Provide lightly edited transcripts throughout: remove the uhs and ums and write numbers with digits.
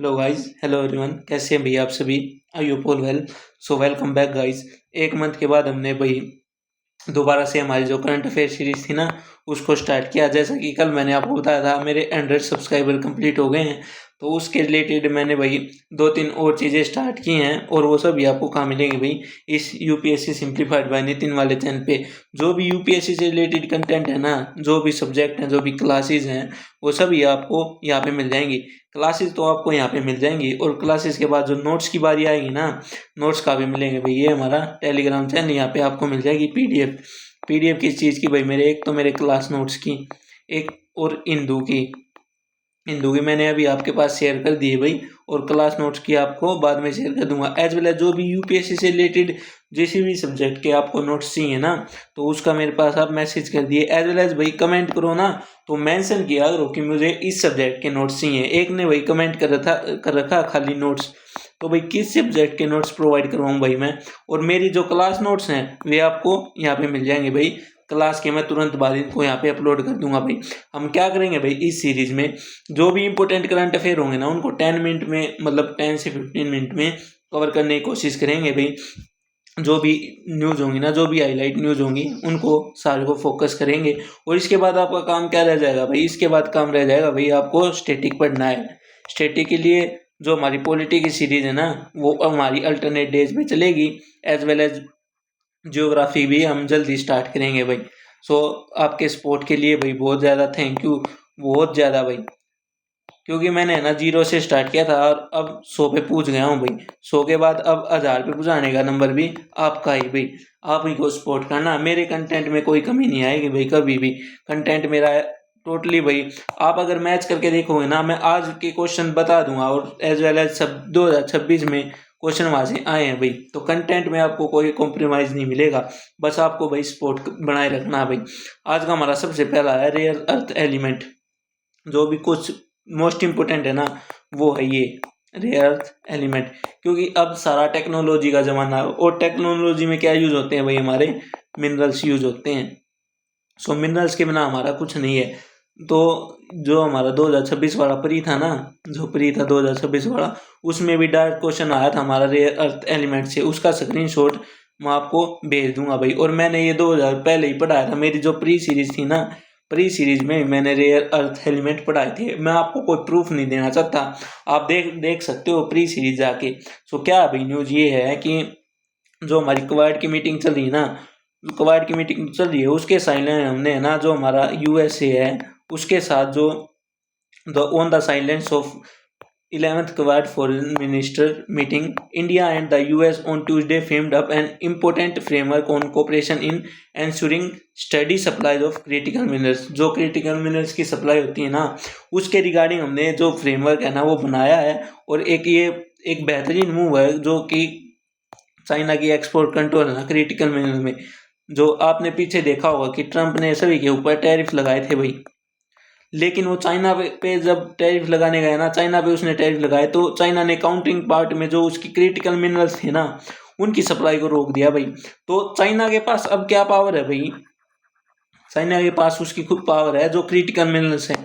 Hello guys, hello everyone, कैसे हैं भैया आप सभी। I hope all well. So welcome back guys. एक मंथ के बाद हमने भाई दोबारा से हमारी जो करंट अफेयर सीरीज थी ना, उसको स्टार्ट किया। जैसा कि कल मैंने आपको बताया था, मेरे 100 सब्सक्राइबर कंप्लीट हो गए हैं। तो उसके रिलेटेड मैंने भाई दो तीन और चीज़ें स्टार्ट की हैं, और वो सभी आपको कहाँ मिलेंगी भाई, इस यूपीएससी सिंप्लीफाइड बाय नितिन वाले चैनल पे। जो भी यूपीएससी से रिलेटेड कंटेंट है ना, जो भी सब्जेक्ट हैं, जो भी क्लासेज हैं, वो सभी आपको यहाँ पे मिल जाएंगी। क्लासेस तो आपको यहाँ पे मिल जाएंगी, और क्लासेस के बाद जो नोट्स की बारी आएगी ना, नोट्स का भी मिलेंगे भाई। ये हमारा टेलीग्राम चैनल, यहाँ पे आपको मिल जाएगी पीडीएफ। पीडीएफ किस चीज़ की भाई, मेरे एक तो मेरे क्लास नोट्स की, एक और हिंदू की मैंने अभी आपके पास शेयर कर दी है भाई, और क्लास नोट्स की आपको बाद में शेयर कर दूंगा। एज वेल एज जो भी यूपीएससी से रिलेटेड जिस भी सब्जेक्ट के आपको नोट्स चाहिए ना, तो उसका मेरे पास आप मैसेज कर दिए। एज वेल एज भाई कमेंट करो ना, तो मेंशन किया करो कि मुझे इस सब्जेक्ट के नोट्स चाहिए। एक ने भाई कमेंट कर रखा खाली नोट्स, तो भाई किस सब्जेक्ट के नोट्स प्रोवाइड करवाऊँ भाई मैं। और मेरी जो क्लास नोट्स हैं वे आपको यहाँ पे मिल जाएंगे भाई। क्लास के मैं तुरंत बाद इनको यहाँ पे अपलोड कर दूंगा भाई। हम क्या करेंगे भाई, इस सीरीज में जो भी इंपॉर्टेंट करंट अफेयर होंगे ना, उनको 10 मिनट में, मतलब 10 से 15 मिनट में कवर करने की कोशिश करेंगे भाई। जो भी न्यूज़ होंगी ना, जो भी हाईलाइट न्यूज़ होंगी, उनको सारे को फोकस करेंगे। और इसके बाद आपका काम क्या रह जाएगा भाई, इसके बाद काम रह जाएगा भाई आपको स्टैटिक पढ़ना है। स्टैटिक के लिए जो हमारी पॉलिटी की सीरीज है ना, वो हमारी अल्टरनेट डेज पे चलेगी। एज वेल एज ज्योग्राफी भी हम जल्दी स्टार्ट करेंगे भाई। सो आपके सपोर्ट के लिए भाई बहुत ज़्यादा थैंक यू, बहुत ज़्यादा भाई। क्योंकि मैंने है ना 0 से स्टार्ट किया था, और अब 100 पे पूछ गया हूँ भाई। 100 के बाद अब 1000 पे पहुँचाने का नंबर भी आपका ही भाई। आप ही को सपोर्ट करना, मेरे कंटेंट में कोई कमी नहीं आएगी भाई कभी भी। कंटेंट मेरा टोटली भाई, आप अगर मैच करके देखोगे ना, मैं आज के क्वेश्चन बता दूंगा, और एज वेल एज सब 2026 में क्वेश्चन वहाँ से आए हैं भाई। तो कंटेंट में आपको कोई कॉम्प्रोमाइज़ नहीं मिलेगा, बस आपको भाई सपोर्ट बनाए रखना है भाई। आज का हमारा सबसे पहला है रेयर अर्थ एलिमेंट। जो भी कुछ मोस्ट इम्पोर्टेंट है ना, वो है ये रेयर अर्थ एलिमेंट। क्योंकि अब सारा टेक्नोलॉजी का ज़माना है, और टेक्नोलॉजी में क्या यूज़ होते हैं भाई, हमारे मिनरल्स यूज़ होते हैं। सो मिनरल्स के बिना हमारा कुछ नहीं है। तो जो हमारा 2026 वाला प्री था ना, जो प्री था 2026 वाला, उसमें भी डायरेक्ट क्वेश्चन आया था हमारा रेयर अर्थ एलिमेंट से। उसका स्क्रीनशॉट मैं आपको भेज दूंगा भाई। और मैंने ये 2000 पहले ही पढ़ाया था, मेरी जो प्री सीरीज थी ना, प्री सीरीज में मैंने रेयर अर्थ एलिमेंट पढ़ाए थे। मैं आपको कोई प्रूफ नहीं देना चाहता, आप देख देख सकते हो प्री सीरीज जाके। सो क्या भाई न्यूज़ ये है कि जो हमारी क्वाड की मीटिंग चल रही है ना, क्वाड की मीटिंग चल रही है, उसके साइलेंस हमने है ना, जो हमारा यूएसए है, उसके साथ जो the on the silence of 11th Quad Foreign Minister meeting, India and the US on Tuesday firmed up an important framework on cooperation in ensuring steady supplies of critical minerals। जो critical minerals की supply होती है ना, उसके regarding हमने जो framework है ना, वो बनाया है। और ये एक बेहतरीन मूव है, जो कि चाइना की एक्सपोर्ट कंट्रोल है ना क्रिटिकल मिनरल में। जो आपने पीछे देखा होगा कि ट्रंप ने सभी के ऊपर टैरिफ लगाए थे भाई, लेकिन वो चाइना पे जब टैरिफ लगाने गया ना, चाइना पे उसने टैरिफ लगाए, तो चाइना ने काउंटिंग पार्ट में जो उसकी क्रिटिकल मिनरल्स थे ना, उनकी सप्लाई को रोक दिया भाई। तो चाइना के पास अब क्या पावर है भाई, चाइना के पास उसकी खुद पावर है जो क्रिटिकल मिनरल्स है।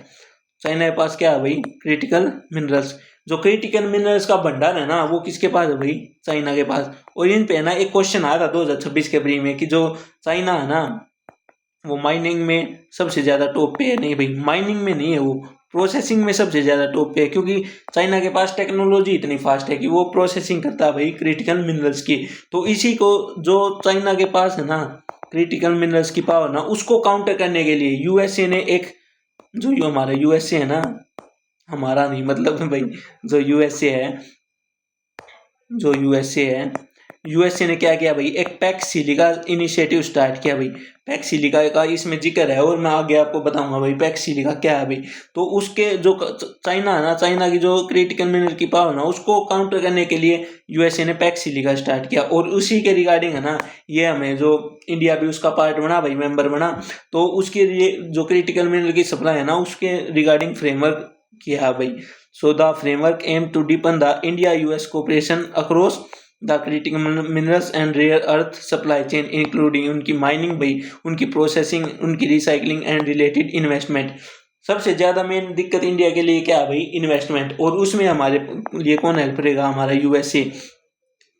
चाइना के पास क्या है भाई, क्रिटिकल मिनरल्स। जो क्रिटिकल मिनरल्स का भंडार है ना, वो किसके पास है भाई, चाइना के पास। और इन पे ना एक क्वेश्चन आया था 2026 के प्री में, कि जो चाइना है ना, वो माइनिंग में सबसे ज़्यादा टॉप पे है। नहीं भाई, माइनिंग में नहीं है, वो प्रोसेसिंग में सबसे ज़्यादा टॉप पे है। क्योंकि चाइना के पास टेक्नोलॉजी इतनी फास्ट है कि वो प्रोसेसिंग करता है भाई क्रिटिकल मिनरल्स की। तो इसी को, जो चाइना के पास है ना क्रिटिकल मिनरल्स की पावर ना, उसको काउंटर करने के लिए यूएसए ने एक, जो हमारा यूएसए है ना, हमारा नहीं मतलब भाई, जो यूएसए है, जो यूएसए है, यूएसए ने क्या किया भाई, एक पैक्स सिलिका इनिशिएटिव स्टार्ट किया भाई। पैक्स सिलिका का इसमें जिक्र है, और मैं आगे आपको बताऊंगा भाई पैक्स सिलिका क्या है भाई। तो उसके जो चाइना है ना, चाइना की जो क्रिटिकल मिनरल की पावर ना, उसको काउंटर करने के लिए यूएसए ने पैक्स सिलिका स्टार्ट किया। और उसी के रिगार्डिंग है ना, ये हमें जो इंडिया भी उसका पार्ट बना भाई, मेंबर बना, तो उसके लिए जो क्रिटिकल मिनरल की सप्लाई है ना, उसके रिगार्डिंग फ्रेमवर्क किया भाई। So the framework aim to deepen the India US cooperation across the critical minerals and rare earth supply chain, including उनकी माइनिंग भाई, उनकी प्रोसेसिंग, उनकी रिसाइकलिंग एंड रिलेटेड इन्वेस्टमेंट। सबसे ज़्यादा मेन दिक्कत इंडिया के लिए क्या है भाई, इन्वेस्टमेंट, और उसमें हमारे लिए कौन हेल्प करेगा, हमारा यूएसए।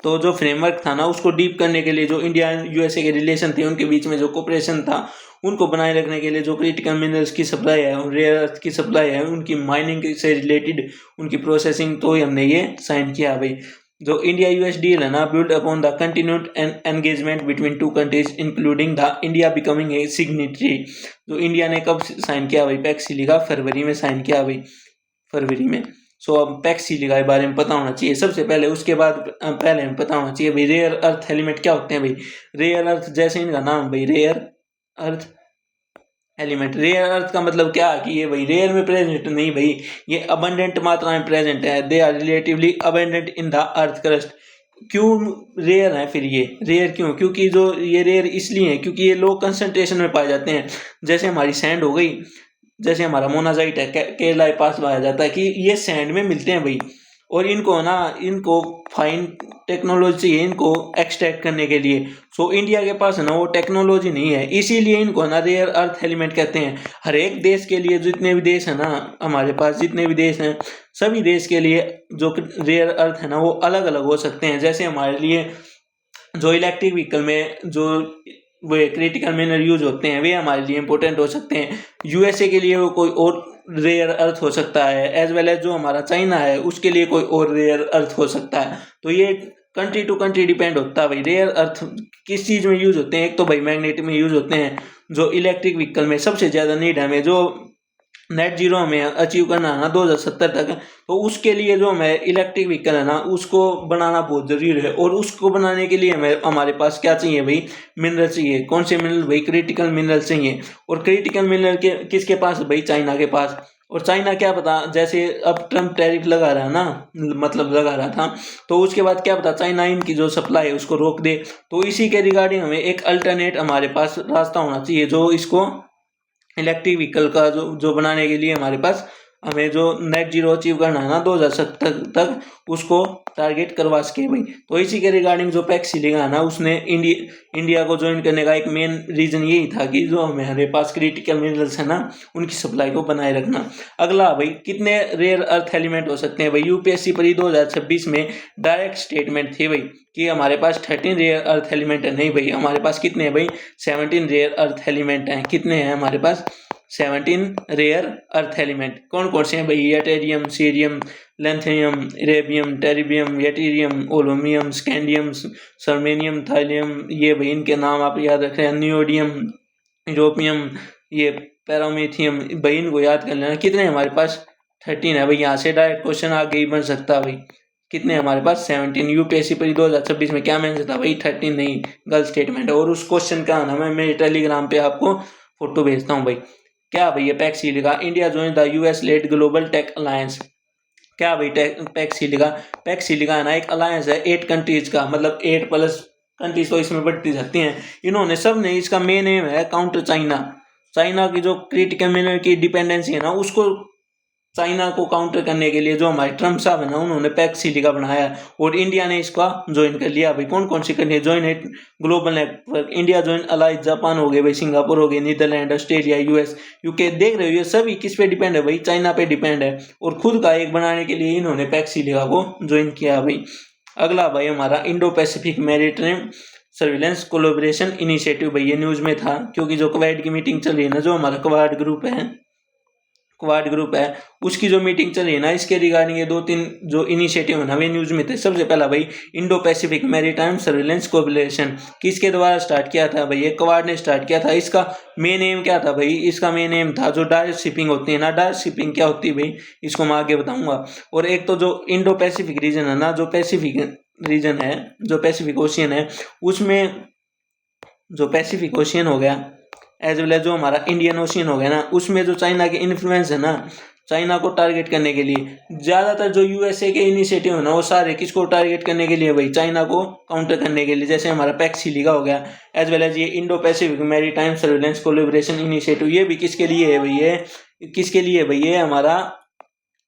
तो जो फ्रेमवर्क था ना उसको डीप करने के लिए, जो इंडिया एंड यूएसए के रिलेशन थे उनके बीच में जो कोऑपरेशन था उनको बनाए रखने के लिए, जो क्रिटिकल मिनरल्स की सप्लाई है और रेयर अर्थ की सप्लाई है उनकी माइनिंग से रिलेटेड उनकी प्रोसेसिंग, तो ही हमने ये साइन किया भाई। जो इंडिया यूएस डील है ना, build upon the continued engagement between two countries including the India becoming a signatory. जो इंडिया ने कब साइन किया भाई, पैक्स सिली का फरवरी में साइन किया भाई, फरवरी में। सो अब पैक्स सिली के बारे में पता होना चाहिए सबसे पहले, उसके बाद पहले हमें पता होना चाहिए भाई रेयर अर्थ एलिमेंट क्या होते हैं भाई। रेयर अर्थ जैसे इनका नाम भाई, rare earth element. Rare earth का मतलब क्या कि ये भाई रेयर में प्रेजेंट नहीं भाई, ये अबंडेंट मात्रा में प्रेजेंट है। They are relatively abundant in the earth crust. क्यों रेयर है फिर ये, रेयर क्यों, क्योंकि जो ये रेयर इसलिए है क्योंकि ये लो कंसंट्रेशन में पाए जाते हैं। जैसे हमारी सैंड हो गई, जैसे हमारा मोनाजाइट है, केरला के पास पाया जाता है, कि ये सैंड में मिलते हैं भाई। और इनको ना, इनको फाइन टेक्नोलॉजी चाहिए इनको एक्सट्रैक्ट करने के लिए। सो इंडिया के पास है ना वो टेक्नोलॉजी नहीं है, इसीलिए इनको ना रेयर अर्थ एलिमेंट कहते हैं। हर एक देश के लिए, जितने भी देश है ना हमारे पास, जितने भी देश हैं, सभी देश के लिए जो रेयर अर्थ है ना वो अलग अलग हो सकते हैं। जैसे हमारे लिए जो इलेक्ट्रिक व्हीकल में जो वे क्रिटिकल मिनरल यूज होते हैं वे हमारे लिए इंपॉर्टेंट हो सकते हैं, यूएसए के लिए वो कोई और रेयर अर्थ हो सकता है, एज वेल एज जो हमारा चाइना है उसके लिए कोई और रेयर अर्थ हो सकता है। तो ये कंट्री टू कंट्री डिपेंड होता है भाई। रेयर अर्थ किस चीज़ में यूज होते हैं, एक तो भाई मैग्नेट में यूज होते हैं, जो इलेक्ट्रिक व्हीकल में सबसे ज़्यादा नीड है हमें, जो नेट जीरो हमें अचीव करना है ना 2070 तक, तो उसके लिए जो हमें इलेक्ट्रिक व्हीकल है ना उसको बनाना बहुत ज़रूरी है। और उसको बनाने के लिए हमें हमारे पास क्या चाहिए भाई, मिनरल चाहिए। कौन से मिनरल भाई, क्रिटिकल मिनरल चाहिए। और क्रिटिकल मिनरल के किसके पास भाई, चाइना के पास। और चाइना क्या पता, जैसे अब ट्रम्प टैरिफ लगा रहा है ना, मतलब लगा रहा था, तो उसके बाद क्या पता चाइना इनकी जो सप्लाई है उसको रोक दे। तो इसी के रिगार्डिंग हमें एक अल्टरनेट हमारे पास रास्ता होना चाहिए, जो इसको इलेक्ट्रिक व्हीकल का जो बनाने के लिए हमारे पास हमें जो नेट जीरो अचीव करना है ना 2070 तक, उसको टारगेट करवा सके भाई। तो इसी के रिगार्डिंग जो पैक्स सिलिका है ना उसने इंडिया को ज्वाइन करने का एक मेन रीजन यही था कि जो हमारे पास क्रिटिकल मिनरल्स है ना उनकी सप्लाई को बनाए रखना। अगला भाई, कितने रेयर अर्थ एलिमेंट हो सकते हैं भाई। यूपीएससी पर 2026 में डायरेक्ट स्टेटमेंट थे भाई कि हमारे पास 13 रेयर अर्थ एलिमेंट है। नहीं भाई, हमारे पास कितने हैं भाई, 17 रेयर अर्थ एलिमेंट हैं। कितने हैं हमारे पास, 17 रेयर अर्थ एलिमेंट। कौन कौन से हैं भाई, एटेरियम, सीरियम, लेंथेनियम, इरेबियम, टेरिबियम, येटीरियम, ओलोमियम, स्कैंडियम, सर्मेनियम, थाइलियम। ये भाई इनके नाम आप याद रख रहे हैं, नियोडियम, यूरोपियम, ये पैरामीथियम। भाई इनको याद कर लेना। कितने हमारे पास, 13 है भाई। यहाँ से डायरेक्ट क्वेश्चन आगे ही बन सकता है भाई। कितने हमारे पास, 17। यूपीएससी पर 2026 में क्या मेंशन था भाई, 13 नहीं, गलत स्टेटमेंट है। और उस क्वेश्चन का नाम है, मैं टेलीग्राम पे आपको फोटो भेजता हूँ भाई। क्या भाई, ये पैक्स लिखा, India join the US led global tech alliance. क्या भाई पैक्स लिखा है ना, एक अलायंस है 8 कंट्रीज का, मतलब 8 प्लस कंट्रीज तो इसमें बढ़ती जाती हैं। इन्होंने सब ने, इसका मेन एम है काउंटर चाइना। चाइना की जो क्रिटिकल मिनरल की डिपेंडेंसी है ना उसको, चाइना को काउंटर करने के लिए जो हमारे ट्रम्प साहब है ना उन्होंने पैक्स सिलिका बनाया है, और इंडिया ने इसका ज्वाइन कर लिया भाई। कौन कौन सी कंट्री ज्वाइन है, global network, India join allies, Japan हो गए भाई, सिंगापुर हो गए, नीदरलैंड, ऑस्ट्रेलिया, यूएस, यूके। देख रहे हो ये सभी किस पे डिपेंड है भाई, चाइना पे डिपेंड है। और खुद का एक बनाने के लिए इन्होंने पैक्स सिलिका को ज्वाइन किया भाई। अगला भाई हमारा Indo Pacific maritime surveillance collaboration initiative भाई, ये न्यूज में था क्योंकि जो क्वाड की मीटिंग चल रही है ना, जो हमारा क्वाड ग्रुप है उसकी जो मीटिंग चल रही है ना, इसके रिगार्डिंग ये 2-3 जो इनिशिएटिव है ना वे न्यूज में थे। सबसे पहला भाई Indo Pacific maritime surveillance collaboration किसके द्वारा स्टार्ट किया था भाई, ये क्वाड ने स्टार्ट किया था। इसका मेन एम क्या था भाई, इसका मेन एम था जो डायरेक्ट शिपिंग होती है ना, डायरेक्ट शिपिंग क्या होती है भाई इसको मैं आगे बताऊंगा। और एक तो जो इंडो पैसिफिक रीजन है ना, जो पैसिफिक रीजन है, जो पैसिफिक ओशियन है, उसमें जो पैसिफिक ओशियन हो गया एज वेल एज जो हमारा इंडियन ओशियन हो गया ना, उसमें जो चाइना के इन्फ्लुएंस है ना, चाइना को टारगेट करने के लिए ज़्यादातर जो यूएसए के इनिशिएटिव है ना वो सारे किसको टारगेट करने के लिए भाई, चाइना को काउंटर करने के लिए। जैसे हमारा पैक्स सिलिका हो गया, एज वेल एज ये Indo Pacific maritime surveillance collaboration initiative, ये भी किसके लिए है भाई, ये किसके लिए भाई, ये हमारा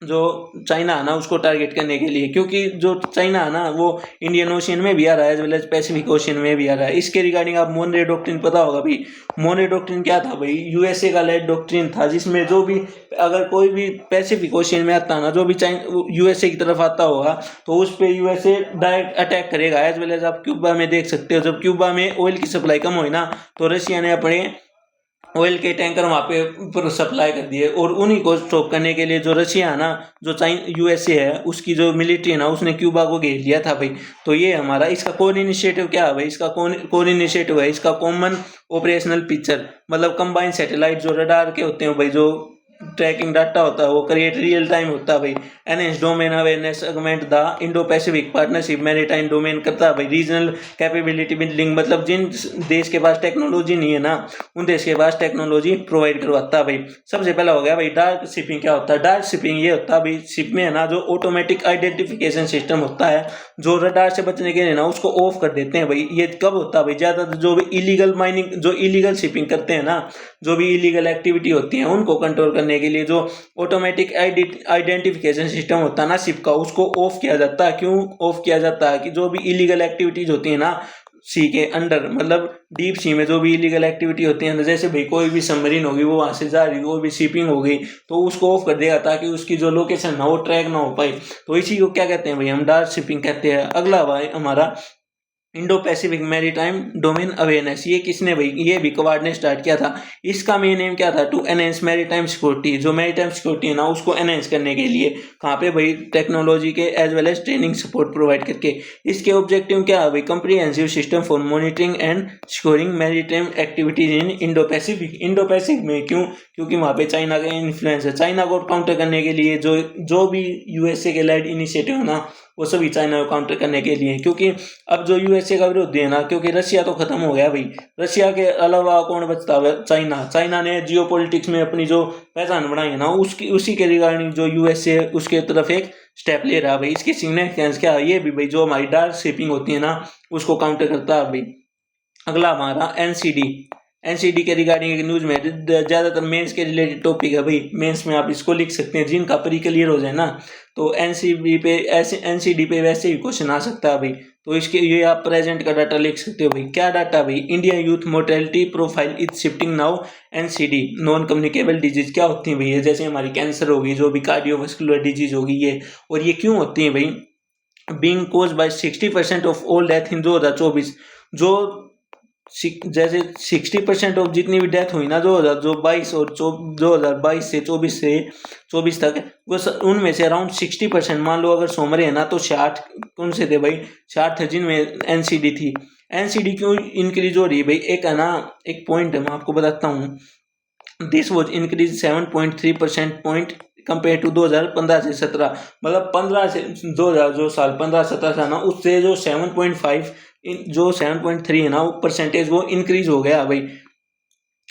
जो चाइना है ना उसको टारगेट करने के लिए, क्योंकि जो चाइना है ना वो इंडियन ओशियन में भी आ रहा है as well as Pacific Ocean में भी आ रहा है। इसके रिगार्डिंग आप मोनरे डॉक्ट्रिन पता होगा भाई। मोनरे डॉक्ट्रिन क्या था भाई, यूएसए का लेड डॉक्ट्रिन था, जिसमें जो भी अगर कोई भी पैसिफिक ओशियन में आता है ना, जो भी चाइना यूएसए की तरफ आता होगा तो उस पर यूएसए डायरेक्ट अटैक करेगा। एज वेल एज आप क्यूबा में देख सकते हो, जब क्यूबा में ऑयल की सप्लाई कम हुई ना तो रशिया ने अपने ऑयल के टैंकर वहाँ पे ऊपर सप्लाई कर दिए, और उन्हीं को स्टॉप करने के लिए जो रशिया है ना, जो यूएसए है उसकी जो मिलिट्री है ना, उसने क्यूबा को घेर लिया था भाई। तो ये हमारा इसका कोर इनिशिएटिव क्या है भाई, इसका कोर इनिशिएटिव है इसका कॉमन ऑपरेशनल पिक्चर, मतलब कंबाइंड सैटेलाइट जो रडार के होते हैं भाई, जो ट्रैकिंग डाटा होता है वो क्रिएट रियल टाइम होता है भाई। NS domain awareness segment the Indo Pacific partnership maritime domain करता है भाई। रीजनल कैपेबिलिटी बिल्डिंग, मतलब जिन देश के पास टेक्नोलॉजी नहीं है ना उन देश के पास टेक्नोलॉजी प्रोवाइड करवाता है भाई। सबसे पहला हो गया भाई डार्क शिपिंग। क्या होता है डार्क शिपिंग? ये होता है भाई शिप में है ना जो ऑटोमेटिक आइडेंटिफिकेशन सिस्टम होता है, जो रडार से बचने के लिए ना उसको ऑफ कर देते हैं भाई। ये कब होता है भाई? ज्यादातर जो भी इलीगल माइनिंग, जो इलीगल शिपिंग करते हैं ना, जो भी इलीगल एक्टिविटी होती है उनको कंट्रोल करने के लिए जो ऑटोमेटिक आइडेंटिफिकेशन सिस्टम होता है ना शिप का, उसको ऑफ किया जाता है। क्यों ऑफ किया जाता है? कि जो भी इलीगल एक्टिविटीज होती है ना सी के अंडर, मतलब डीप सी में जो भी इलीगल एक्टिविटी होती है, जैसे भाई कोई भी सबमरीन होगी वो वहां से जा रही, कोई भी शिपिंग हो गई तो उसको ऑफ कर देगा ताकि उसकी जो लोकेशन ना वो ट्रैक ना हो पाए। तो इसी को क्या कहते हैं भाई? हम डार्क शिपिंग कहते हैं। अगला भाई हमारा Indo Pacific maritime domain awareness. ये किसने भाई? ये भी क्वाड ने स्टार्ट किया था। इसका मेन एम क्या था? To enhance maritime security. जो मैरीटाइम सिक्योरिटी है ना उसको एनहेंस करने के लिए, कहाँ पे भाई? टेक्नोलॉजी के as well as training support provide करके। इसके ऑब्जेक्टिव क्या है भाई? Comprehensive system for monitoring and securing maritime activities in Indo Pacific. Indo Pacific में क्यों? क्योंकि वहाँ पे चाइना का इन्फ्लुएंस है। चाइना को काउंटर करने के लिए जो भी यूएसए के लेड इनिशिएटिव है ना वो सभी चाइना को काउंटर करने के लिए, क्योंकि अब जो यूएसए का विरोधी है ना, क्योंकि रशिया तो खत्म हो गया भाई, रशिया के अलावा कौन बचता है? चाइना। चाइना ने जियो पॉलिटिक्स में अपनी जो पहचान बनाई है ना उसी के रिगार्डिंग जो यूएसए उसके तरफ एक स्टेप ले रहा है भाई। इसकी सिग्निफिकेंस क्या है? ये भी भाई जो हमारी डार्क शिपिंग होती है ना उसको काउंटर करता है भाई। अगला हमारा एनसीडी। एनसीडी के रिगार्डिंग एक न्यूज में ज्यादातर मेंस के रिलेटेड टॉपिक है भाई। मेंस में आप इसको लिख सकते हैं, जिनका प्री क्लियर हो जाए ना तो एनसीडी पे वैसे ही क्वेश्चन आ सकता है भाई। तो इसके ये आप प्रेजेंट का डाटा लिख सकते हो भाई। क्या डाटा भाई? India youth mortality profile is shifting now NCD. Non communicable disease क्या होती है भाई? ये जैसे हमारी कैंसर होगी, जो भी कार्डियोवास्कुलर डिजीज होगी ये, और ये क्यों होती है भाई? Being cause by 60% of all death in 2024। जो जैसे 60% ऑफ जितनी भी डेथ हुई ना 2022 और 2022 से 24 तक, वो उनमें से अराउंड 60%, मान लो अगर सोमरे है ना तो 60 कौन से थे भाई? 60 थे जिनमें एनसीडी थी। एनसीडी क्यों इंक्रीज हो रही है भाई? एक है ना, एक पॉइंट है मैं आपको बताता हूँ। This was increase 7.3% point compare to 2015 से 17। मतलब 15 से 2000 जो साल 15-17 था ना उससे जो 7.5 जो 7.3 है ना वो परसेंटेज वो इंक्रीज हो गया भाई।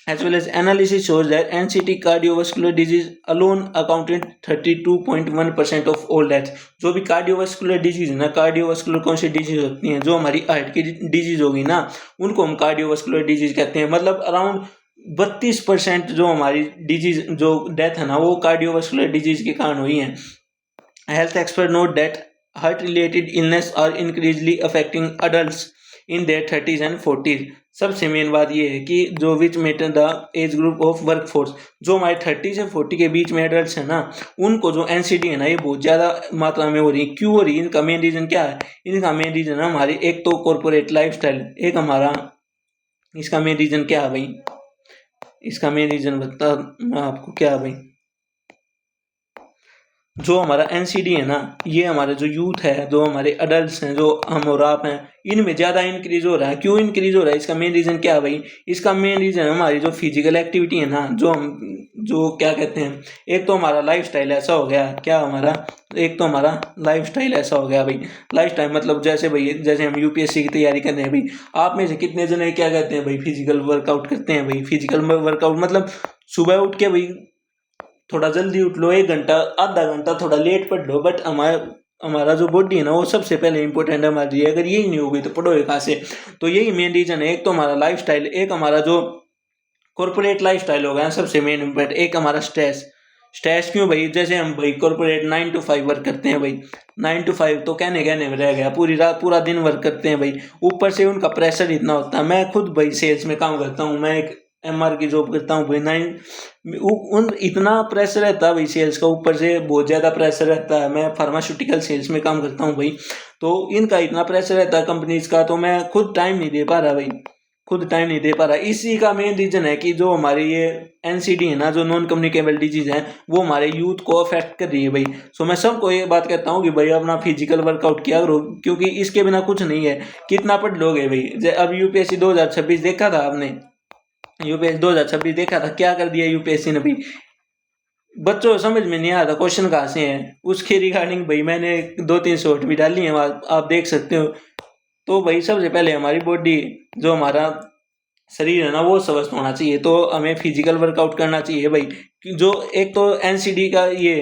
As well as analysis shows that NCT cardiovascular disease alone accounted 32.1% of all death. जो भी कार्डियोवास्कुलर डिजीज है ना, कार्डियोवास्कुलर कौन सी डिजीज होती हैं? जो हमारी हार्ट की डिजीज होगी ना उनको हम कार्डियोवास्कुलर डिजीज कहते हैं। मतलब अराउंड 32% जो हमारी डिजीज जो डेथ है ना वो कार्डियोवास्कुलर डिजीज के कारण हुई है। Health expert note that heart related illness are increasingly affecting adults in their 30s and 40s। सबसे मेन बात ये है कि जो which matter the age group of work force, जो हमारे 30 से 40 के बीच में एडल्ट्स है ना उनको जो एनसीडी है ना ये बहुत ज़्यादा मात्रा में हो रही है। क्यों हो रही है? इनका मेन रीज़न क्या है? इनका मेन रीज़न है हमारी एक तो कॉर्पोरेट लाइफस्टाइल, एक हमारा इसका मेन रीज़न क्या है भाई? इसका मेन रीज़न बता मैं आपको क्या है भाई। जो हमारा एनसीडी है ना ये हमारे जो यूथ है, जो हमारे अडल्ट हैं, जो हम और आप हैं, इनमें ज़्यादा इंक्रीज हो रहा है। क्यों इंक्रीज हो रहा है? इसका मेन रीज़न क्या है भाई? इसका मेन रीज़न है हमारी जो फिजिकल एक्टिविटी है ना, जो क्या कहते हैं, एक तो हमारा लाइफस्टाइल ऐसा हो गया। क्या हमारा? एक तो हमारा लाइफस्टाइल ऐसा हो गया भाई। लाइफस्टाइल मतलब जैसे हम यूपीएससी की तैयारी कर रहे हैं भाई, आप में से कितने जने क्या कहते हैं भाई फिजिकल वर्कआउट करते हैं भाई? फिजिकल वर्कआउट मतलब सुबह उठ के भाई थोड़ा जल्दी उठ लो, 1 घंटा आधा घंटा थोड़ा लेट पढ़ लो, बट हमारा जो बॉडी है ना वो सबसे पहले इंपॉर्टेंट है हमारे लिए। अगर यही नहीं होगी तो पढ़ोगे कहाँ से? तो यही मेन रीजन है। एक तो हमारा लाइफस्टाइल, एक हमारा जो कॉर्पोरेट लाइफस्टाइल हो गया सबसे मेन इम्पोर्टेंट, एक हमारा स्ट्रेस। स्ट्रेस क्यों भाई, जैसे हम भाई कॉर्पोरेट 9 to 5 वर्क करते हैं भाई, 9 to 5 तो कहने कहने में रह गया, पूरी रात पूरा दिन वर्क करते हैं भाई, ऊपर से उनका प्रेशर इतना होता है। मैं खुद भाई सेल्स में काम करता हूँ, मैं एक MR की जॉब करता हूँ भाई, उन इतना प्रेशर रहता है भाई सेल्स का, ऊपर से बहुत ज़्यादा प्रेशर रहता है। मैं फार्मास्यूटिकल सेल्स में काम करता हूँ भाई, तो इनका इतना प्रेशर रहता है कंपनीज का, तो मैं खुद टाइम नहीं दे पा रहा भाई, खुद टाइम नहीं दे पा रहा। इसी का मेन रीजन है कि जो हमारी ये NCD है ना, जो नॉन कम्युनिकेबल डिजीज है, वो हमारे यूथ को अफेक्ट कर रही है भाई। सो मैं सबको ये बात कहता हूँ कि भाई अपना फिजिकल वर्कआउट किया करो, क्योंकि इसके बिना कुछ नहीं है। कितना पढ़ लोगे भाई, अब UPSC 2026 देखा था आपने, UPSC 2026 देखा था, क्या कर दिया UPSC ने भाई, बच्चों को समझ में नहीं आता क्वेश्चन कहाँ से है। उसके रिगार्डिंग भाई मैंने 2-3 शॉर्ट भी डाली है, आप देख सकते हो। तो भाई सबसे पहले हमारी बॉडी, जो हमारा शरीर है ना, वो स्वस्थ होना चाहिए, तो हमें फिजिकल वर्कआउट करना चाहिए भाई। जो एक तो NCD का ये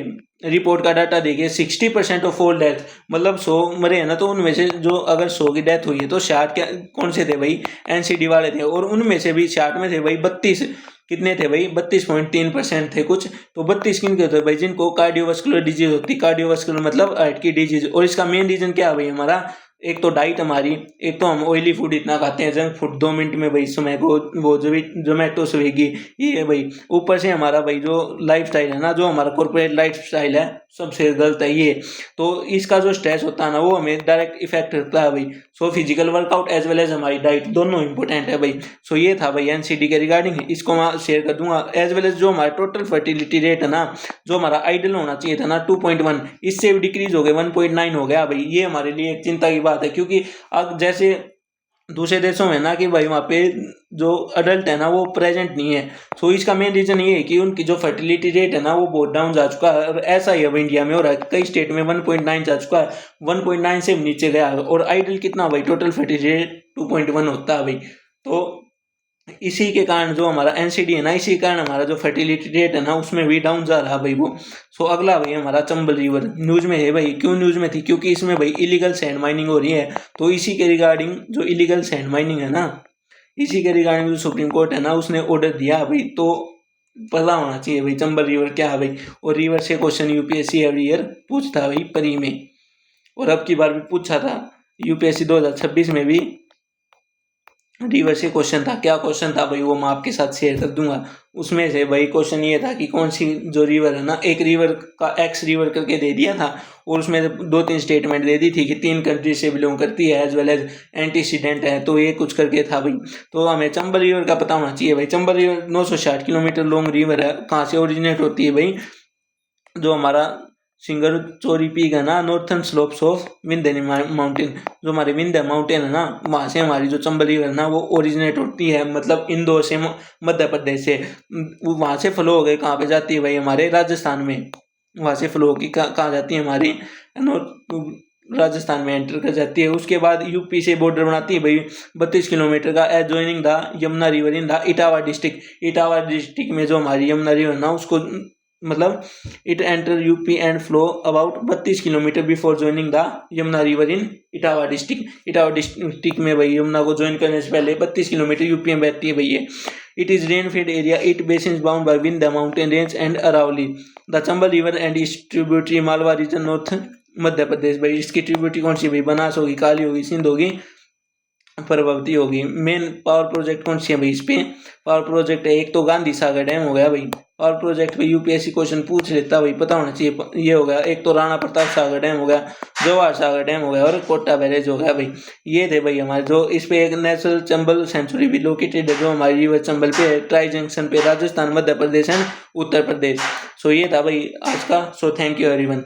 रिपोर्ट का डाटा देखिए, 60% ऑफ ऑल डेथ, मतलब 100 मरे हैं ना, तो उनमें से जो अगर 100 की डेथ हुई है तो 60 क्या कौन से थे भाई, NCD वाले थे। और उनमें से भी 60 में थे भाई 32, कितने थे भाई, 32.3% थे कुछ। तो 32 किन के थे भाई, जिनको कार्डियोवास्कुलर डिजीज होती, कार्डियोवास्कुलर मतलब हार्ट की डिजीज। और इसका मेन रीजन क्या है भाई, हमारा एक तो डाइट हमारी, एक तो हम ऑयली फूड इतना खाते हैं, जंक फूड 2 मिनट में भाई समय को वो जो भी जोमेटो स्विगी ये है भाई। ऊपर से हमारा भाई जो लाइफ स्टाइल है ना, जो हमारा कॉर्पोरेट लाइफ स्टाइल है, सबसे गलत है ये। तो इसका जो स्ट्रेस होता है ना, वो हमें डायरेक्ट इफेक्ट करता है भाई। So physical workout as well as हमारी डाइट दोनों इंपॉर्टेंट है भाई। सो ये था भाई NCD के रिगार्डिंग, इसको मैं शेयर कर दूंगा। एज वेल एज जो हमारा टोटल फर्टिलिटी रेट है ना, जो हमारा आइडल होना चाहिए था ना 2.1, इससे भी डिक्रीज हो गया, 1.9 हो गया भाई। ये हमारे लिए एक चिंता की बात है, क्योंकि अब जैसे दूसरे देशों में ना कि भाई वहाँ पे जो अडल्ट है ना वो प्रेजेंट नहीं है। सो इसका मेन रीजन ये है कि उनकी जो फर्टिलिटी रेट है ना वो बहुत डाउन जा चुका है। और ऐसा ही अब इंडिया में हो रहा है, कई स्टेट में 1.9 जा चुका है, 1.9 से नीचे गया। और आइडल कितना भाई, टोटल फर्टिलिटी रेट 2.1 होता है भाई। तो इसी के कारण जो हमारा NCD है ना, इसी कारण हमारा जो फर्टिलिटी रेट है ना, उसमें भी डाउन जा रहा भाई वो। सो अगला भाई हमारा चंबल रिवर न्यूज में है भाई। क्यों न्यूज में थी, क्योंकि इसमें भाई इलीगल सैंड माइनिंग हो रही है। तो इसी के रिगार्डिंग जो इलीगल सैंड माइनिंग है ना, इसी के रिगार्डिंग जो सुप्रीम कोर्ट है ना, उसने ऑर्डर दिया भाई। तो पता होना चाहिए भाई चंबल रिवर क्या है भाई। और रिवर से क्वेश्चन UPSC एवरी ईयर पूछता है भाई परी में, और अब की बार भी पूछा था UPSC 2026 में भी रिवर से क्वेश्चन था। क्या क्वेश्चन था भाई, वो मैं आपके साथ शेयर कर दूंगा। उसमें से भाई क्वेश्चन ये था कि कौन सी जो रिवर है ना, एक रिवर का X रिवर करके दे दिया था, और उसमें 2-3 स्टेटमेंट दे दी थी कि 3 कंट्री से बिलोंग करती है, एज वेल एज एंटीसीडेंट है। तो ये कुछ करके था भाई। तो हमें चंबल रिवर का पता होना चाहिए भाई। Chambal river 960 kilometre long river है। कहाँ से ओरिजिनेट होती है भाई, जो हमारा सिंगर चोरी पीक है ना, northern slopes of Vindhya mountain, जो हमारे विंध्य माउंटेन है ना, वहाँ से हमारी जो चंबल रिवर है ना वो ओरिजिनेट होती है, मतलब इंदौर से, मध्य प्रदेश से। वहाँ से फ्लो हो गए, कहाँ पे जाती है भाई, हमारे राजस्थान में। वहाँ से फ्लो होगी कहाँ जाती है हमारी, राजस्थान में एंटर कर जाती है। उसके बाद UP से बॉर्डर बनाती है भाई 32 किलोमीटर का, adjoining the Yamuna river in the Etawah district. Etawah district में जो हमारी यमुना रिवर ना, उसको मतलब it enter UP and flow about 32 kilometre before joining the Yamuna river in Etawah district. Etawah district में भाई यमुना को ज्वाइन करने से पहले 32 किलोमीटर UP में बहती है भाई। It is rain fed area, it basin bound by Vindhya mountain range and Aravalli. The Chambal river and its tributary Malwa region north Madhya Pradesh. भाई इसकी ट्रिब्यूटरी कौन सी भाई, बनास होगी, काली होगी, सिंध होगी, प्रभावती होगी। मेन पावर प्रोजेक्ट कौन सी है भाई, इस पे पावर प्रोजेक्ट है एक तो गांधी सागर डैम हो गया भाई। पावर प्रोजेक्ट पे UPSC क्वेश्चन पूछ लेता भाई, पता होना चाहिए। ये हो गया एक तो राणा प्रताप सागर डैम हो गया, जवाहर सागर डैम हो गया, और कोटा बैरेज हो गया भाई। ये थे भाई हमारे जो इस पे एक नेशनल चंबल सेंचुरी भी लोकेटेड है, जो हमारी रिवर चंबल पे है, ट्राई जंक्शन पे, राजस्थान, मध्य प्रदेश एंड उत्तर प्रदेश। सो ये था भाई आज का। So thank you everyone.